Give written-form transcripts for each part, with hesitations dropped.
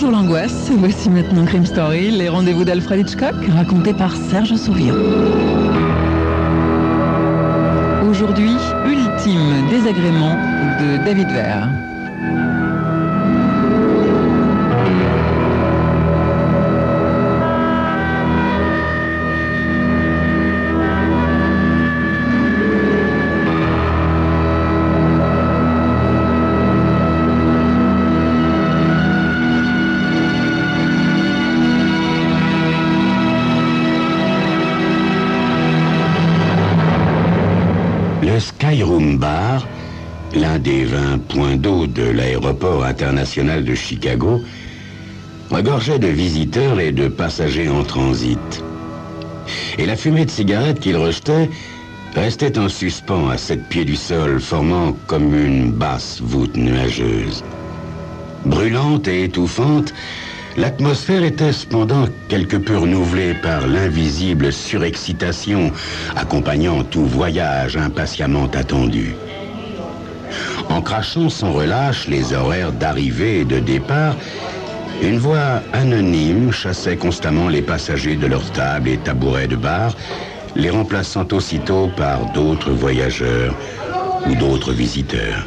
Bonjour l'angoisse, voici maintenant Crime Story, les rendez-vous d'Alfred Hitchcock, racontés par Serge Souvian. Aujourd'hui, ultime désagrément de David Vare. Le Skyroom Bar, l'un des 20 points d'eau de l'aéroport international de Chicago, regorgeait de visiteurs et de passagers en transit. Et la fumée de cigarettes qu'ils rejetaient restait en suspens à 7 pieds du sol, formant comme une basse voûte nuageuse. Brûlante et étouffante, l'atmosphère était cependant quelque peu renouvelée par l'invisible surexcitation accompagnant tout voyage impatiemment attendu. En crachant sans relâche les horaires d'arrivée et de départ, une voix anonyme chassait constamment les passagers de leurs tables et tabourets de bar, les remplaçant aussitôt par d'autres voyageurs ou d'autres visiteurs.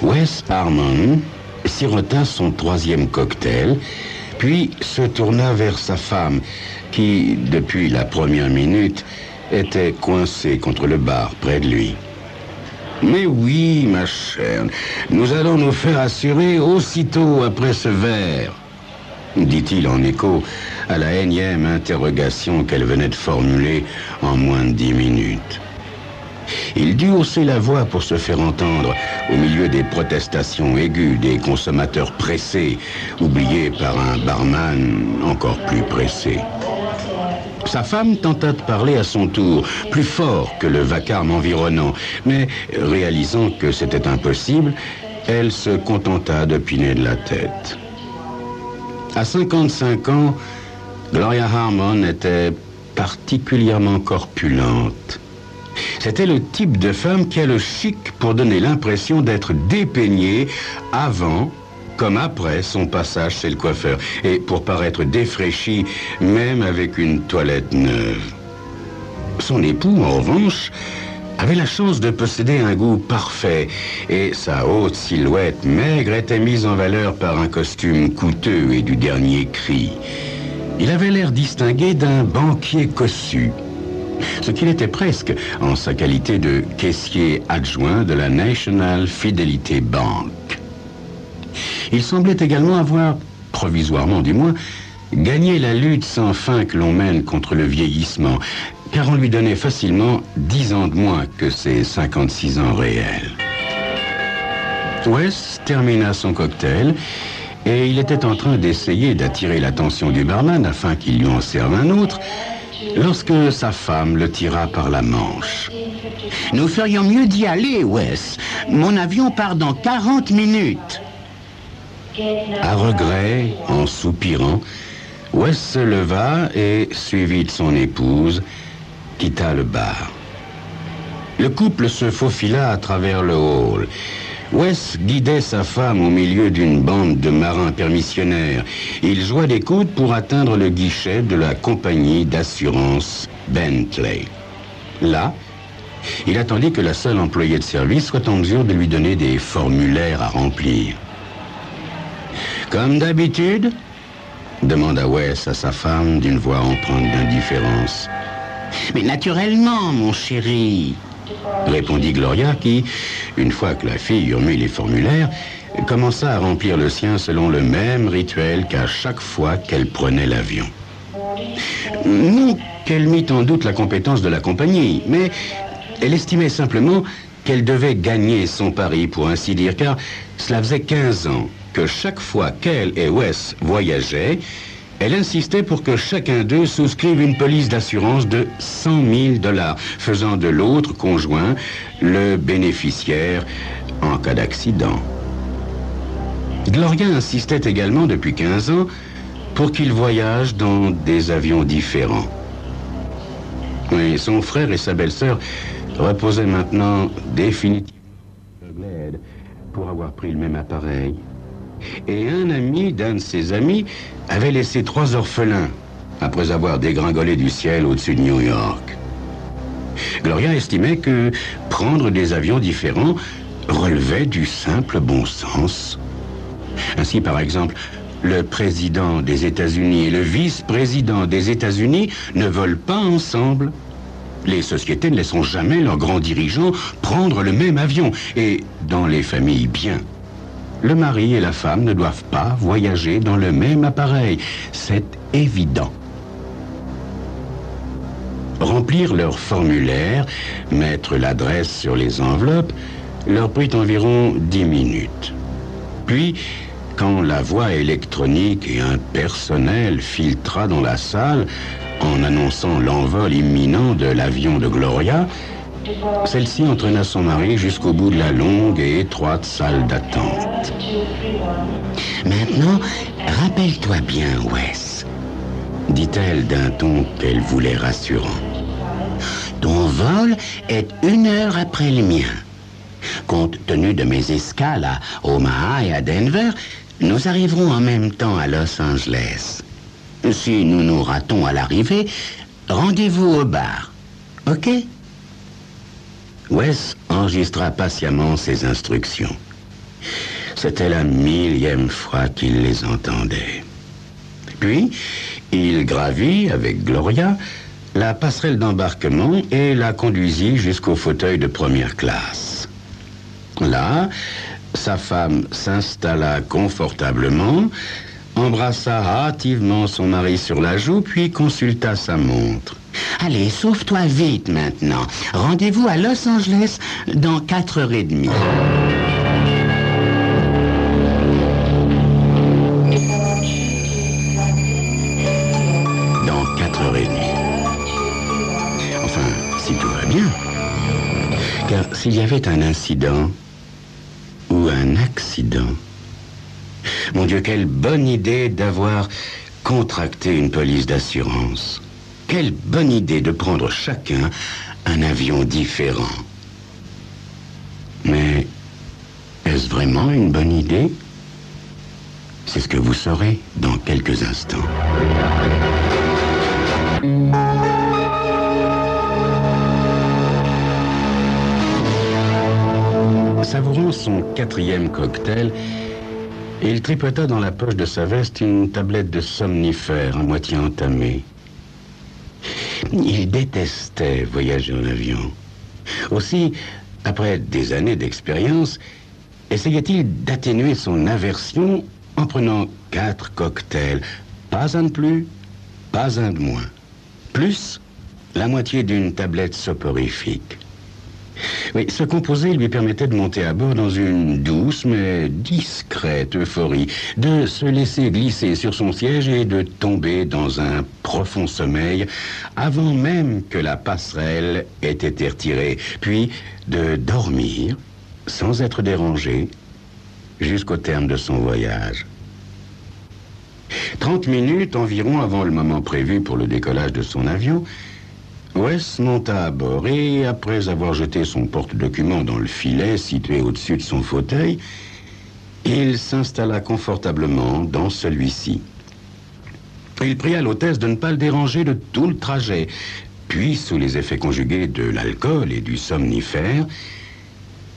Wes Harmon sirota son 3e cocktail, puis se tourna vers sa femme, qui, depuis la première minute, était coincée contre le bar près de lui. « Mais oui, ma chère, nous allons nous faire assurer aussitôt après ce verre, » dit-il en écho à la énième interrogation qu'elle venait de formuler en moins de 10 minutes. Il dut hausser la voix pour se faire entendre au milieu des protestations aiguës des consommateurs pressés, oubliés par un barman encore plus pressé. Sa femme tenta de parler à son tour, plus fort que le vacarme environnant, mais réalisant que c'était impossible, elle se contenta de piner de la tête. À 55 ans, Gloria Harmon était particulièrement corpulente. C'était le type de femme qui a le chic pour donner l'impression d'être dépeignée avant comme après son passage chez le coiffeur, et pour paraître défraîchie même avec une toilette neuve. Son époux, en revanche, avait la chance de posséder un goût parfait, et sa haute silhouette maigre était mise en valeur par un costume coûteux et du dernier cri. Il avait l'air distingué d'un banquier cossu, ce qu'il était presque en sa qualité de caissier adjoint de la National Fidelity Bank. Il semblait également avoir, provisoirement du moins, gagné la lutte sans fin que l'on mène contre le vieillissement, car on lui donnait facilement 10 ans de moins que ses 56 ans réels. Wes termina son cocktail et il était en train d'essayer d'attirer l'attention du barman afin qu'il lui en serve un autre, lorsque sa femme le tira par la manche. « Nous ferions mieux d'y aller, Wes. Mon avion part dans 40 minutes. » À regret, en soupirant, Wes se leva et, suivi de son épouse, quitta le bar. Le couple se faufila à travers le hall. Wes guidait sa femme au milieu d'une bande de marins permissionnaires. Il joua des coudes pour atteindre le guichet de la compagnie d'assurance Bentley. Là, il attendit que la seule employée de service soit en mesure de lui donner des formulaires à remplir. « Comme d'habitude ?» demanda Wes à sa femme d'une voix empreinte d'indifférence. « Mais naturellement, mon chéri !» répondit Gloria qui, une fois que la fille eut remis les formulaires, commença à remplir le sien selon le même rituel qu'à chaque fois qu'elle prenait l'avion. Non qu'elle mît en doute la compétence de la compagnie, mais elle estimait simplement qu'elle devait gagner son pari, pour ainsi dire, car cela faisait 15 ans que chaque fois qu'elle et Wes voyageaient, elle insistait pour que chacun d'eux souscrive une police d'assurance de 100 000 $, faisant de l'autre conjoint le bénéficiaire en cas d'accident. Gloria insistait également depuis 15 ans pour qu'il voyage dans des avions différents. Et son frère et sa belle-sœur reposaient maintenant définitivement pour avoir pris le même appareil. Et un ami d'un de ses amis avait laissé 3 orphelins après avoir dégringolé du ciel au-dessus de New York. Gloria estimait que prendre des avions différents relevait du simple bon sens. Ainsi, par exemple, le président des États-Unis et le vice-président des États-Unis ne volent pas ensemble. Les sociétés ne laisseront jamais leurs grands dirigeants prendre le même avion. Et dans les familles bien, le mari et la femme ne doivent pas voyager dans le même appareil. C'est évident. Remplir leur formulaire, mettre l'adresse sur les enveloppes, leur prit environ 10 minutes. Puis, quand la voix électronique et impersonnelle filtra dans la salle en annonçant l'envol imminent de l'avion de Gloria, celle-ci entraîna son mari jusqu'au bout de la longue et étroite salle d'attente. Maintenant, rappelle-toi bien, Wes, dit-elle d'un ton qu'elle voulait rassurant. Ton vol est 1 heure après le mien. Compte tenu de mes escales à Omaha et à Denver, nous arriverons en même temps à Los Angeles. Si nous nous ratons à l'arrivée, rendez-vous au bar. OK? Wes enregistra patiemment ses instructions. C'était la 1000e fois qu'il les entendait. Puis, il gravit avec Gloria la passerelle d'embarquement et la conduisit jusqu'au fauteuil de première classe. Là, sa femme s'installa confortablement, embrassa hâtivement son mari sur la joue, puis consulta sa montre. Allez, sauve-toi vite maintenant. Rendez-vous à Los Angeles dans 4h30. Dans 4h30. Enfin, si tout va bien. Car s'il y avait un incident ou un accident... Mon Dieu, quelle bonne idée d'avoir contracté une police d'assurance. Quelle bonne idée de prendre chacun un avion différent. Mais est-ce vraiment une bonne idée? C'est ce que vous saurez dans quelques instants. Savourant son 4e cocktail, il tripota dans la poche de sa veste une tablette de somnifère à moitié entamée. Il détestait voyager en avion. Aussi, après des années d'expérience, essayait-il d'atténuer son aversion en prenant 4 cocktails. Pas un de plus, pas un de moins. Plus la moitié d'une tablette soporifique. Oui, ce composé lui permettait de monter à bord dans une douce mais discrète euphorie, de se laisser glisser sur son siège et de tomber dans un profond sommeil avant même que la passerelle ait été retirée, puis de dormir sans être dérangé jusqu'au terme de son voyage. 30 minutes environ avant le moment prévu pour le décollage de son avion, Wes monta à bord et, après avoir jeté son porte-documents dans le filet situé au-dessus de son fauteuil, il s'installa confortablement dans celui-ci. Il pria l'hôtesse de ne pas le déranger de tout le trajet, puis, sous les effets conjugués de l'alcool et du somnifère,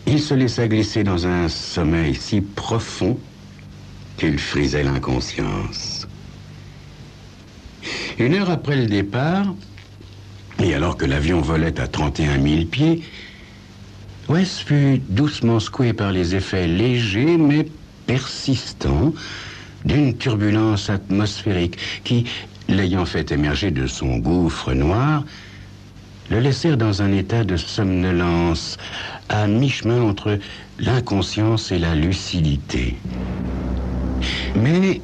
il se laissa glisser dans un sommeil si profond qu'il frisait l'inconscience. 1 heure après le départ, et alors que l'avion volait à 31 000 pieds, Wes fut doucement secoué par les effets légers mais persistants d'une turbulence atmosphérique qui, l'ayant fait émerger de son gouffre noir, le laissèrent dans un état de somnolence à mi-chemin entre l'inconscience et la lucidité. Mais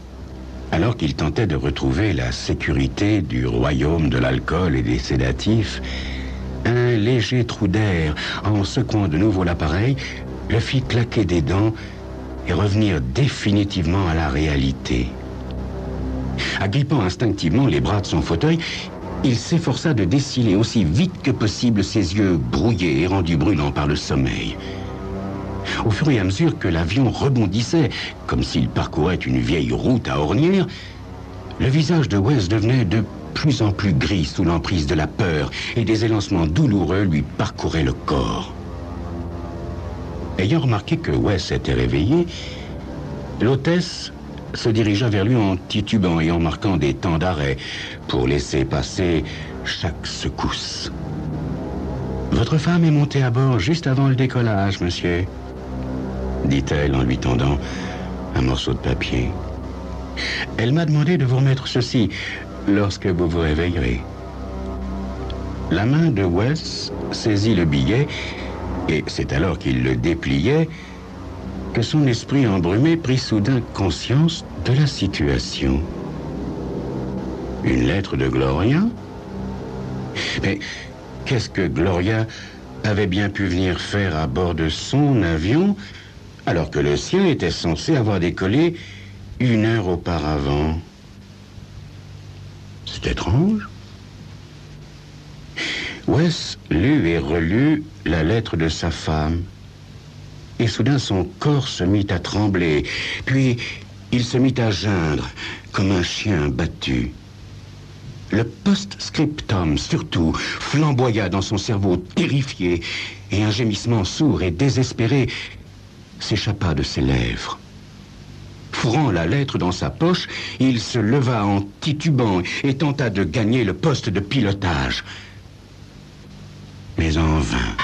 alors qu'il tentait de retrouver la sécurité du royaume de l'alcool et des sédatifs, un léger trou d'air, en secouant de nouveau l'appareil, le fit claquer des dents et revenir définitivement à la réalité. Agrippant instinctivement les bras de son fauteuil, il s'efforça de dessiller aussi vite que possible ses yeux brouillés et rendus brûlants par le sommeil. Au fur et à mesure que l'avion rebondissait, comme s'il parcourait une vieille route à ornières, le visage de Wes devenait de plus en plus gris sous l'emprise de la peur et des élancements douloureux lui parcouraient le corps. Ayant remarqué que Wes était réveillé, l'hôtesse se dirigea vers lui en titubant et en marquant des temps d'arrêt pour laisser passer chaque secousse. « Votre femme est montée à bord juste avant le décollage, monsieur, » dit-elle en lui tendant un morceau de papier. « Elle m'a demandé de vous remettre ceci lorsque vous vous réveillerez. » La main de Wes saisit le billet et c'est alors qu'il le dépliait que son esprit embrumé prit soudain conscience de la situation. Une lettre de Gloria? Mais qu'est-ce que Gloria avait bien pu venir faire à bord de son avion alors que le sien était censé avoir décollé 1 heure auparavant? C'est étrange. Wes lut et relut la lettre de sa femme. Et soudain, son corps se mit à trembler. Puis, il se mit à geindre, comme un chien battu. Le post-scriptum, surtout, flamboya dans son cerveau terrifié, et un gémissement sourd et désespéré s'échappa de ses lèvres. Fourrant la lettre dans sa poche, il se leva en titubant et tenta de gagner le poste de pilotage. Mais en vain.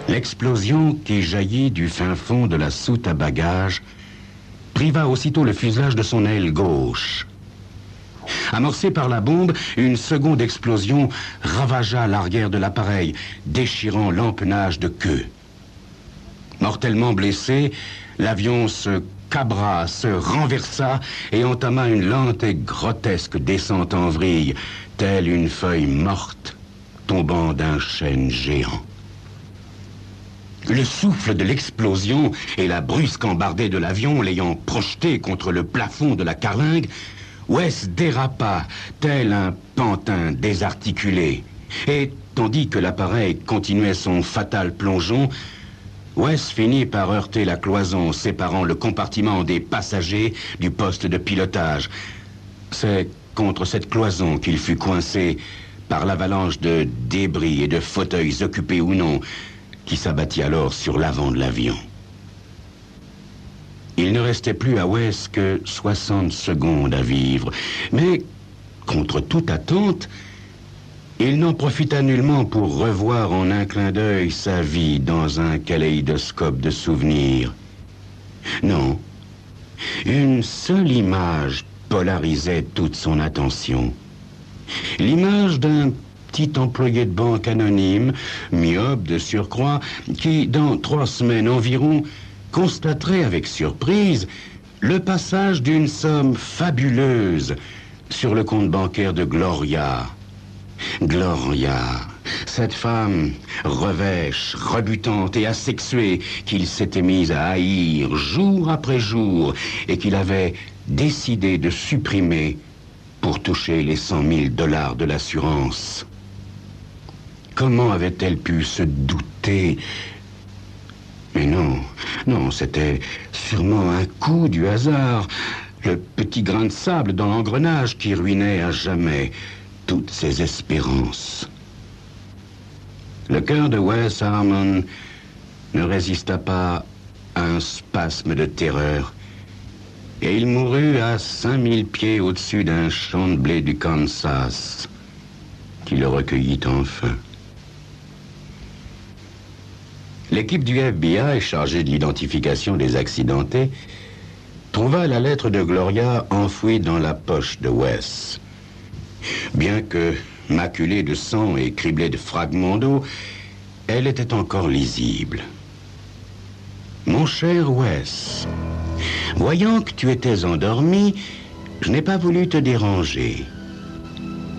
L'explosion qui jaillit du fin fond de la soute à bagages priva aussitôt le fuselage de son aile gauche. Amorcée par la bombe, une seconde explosion ravagea l'arrière de l'appareil, déchirant l'empennage de queue. Mortellement blessé, l'avion se cabra, se renversa et entama une lente et grotesque descente en vrille, telle une feuille morte tombant d'un chêne géant. Le souffle de l'explosion et la brusque embardée de l'avion l'ayant projeté contre le plafond de la carlingue, Wes dérapa, tel un pantin désarticulé. Et tandis que l'appareil continuait son fatal plongeon, Wes finit par heurter la cloison séparant le compartiment des passagers du poste de pilotage. C'est contre cette cloison qu'il fut coincé par l'avalanche de débris et de fauteuils occupés ou non, qui s'abattit alors sur l'avant de l'avion. Il ne restait plus à Wes que 60 secondes à vivre, mais, contre toute attente, il n'en profita nullement pour revoir en un clin d'œil sa vie dans un kaléidoscope de souvenirs. Non, une seule image polarisait toute son attention. L'image d'un petit employé de banque anonyme, myope de surcroît, qui, dans 3 semaines environ, constaterait avec surprise le passage d'une somme fabuleuse sur le compte bancaire de Gloria. Gloria, cette femme revêche, rebutante et asexuée qu'il s'était mise à haïr jour après jour et qu'il avait décidé de supprimer pour toucher les $100 000 de l'assurance. Comment avait-elle pu se douter? Mais non, c'était sûrement un coup du hasard, le petit grain de sable dans l'engrenage qui ruinait à jamais toutes ses espérances. Le cœur de Wes Harmon ne résista pas à un spasme de terreur, et il mourut à 5000 pieds au-dessus d'un champ de blé du Kansas, qui le recueillit enfin. L'équipe du FBI, chargée de l'identification des accidentés, trouva la lettre de Gloria enfouie dans la poche de Wes. Bien que maculée de sang et criblée de fragments d'eau, elle était encore lisible. « Mon cher Wes, voyant que tu étais endormi, je n'ai pas voulu te déranger.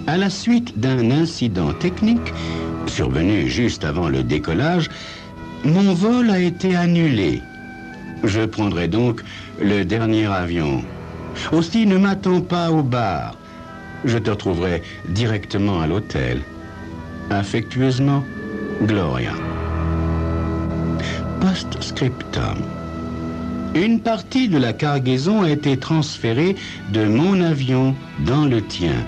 À la suite d'un incident technique, survenu juste avant le décollage, mon vol a été annulé. Je prendrai donc le dernier avion. Aussi, ne m'attends pas au bar. je te retrouverai directement à l'hôtel. Affectueusement, Gloria. Post-scriptum. Une partie de la cargaison a été transférée de mon avion dans le tien.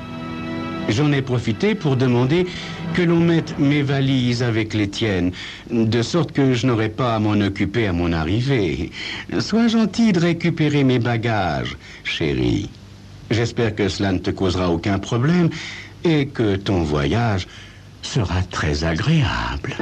J'en ai profité pour demander que l'on mette mes valises avec les tiennes, de sorte que je n'aurai pas à m'en occuper à mon arrivée. Sois gentil de récupérer mes bagages, chérie. J'espère que cela ne te causera aucun problème et que ton voyage sera très agréable.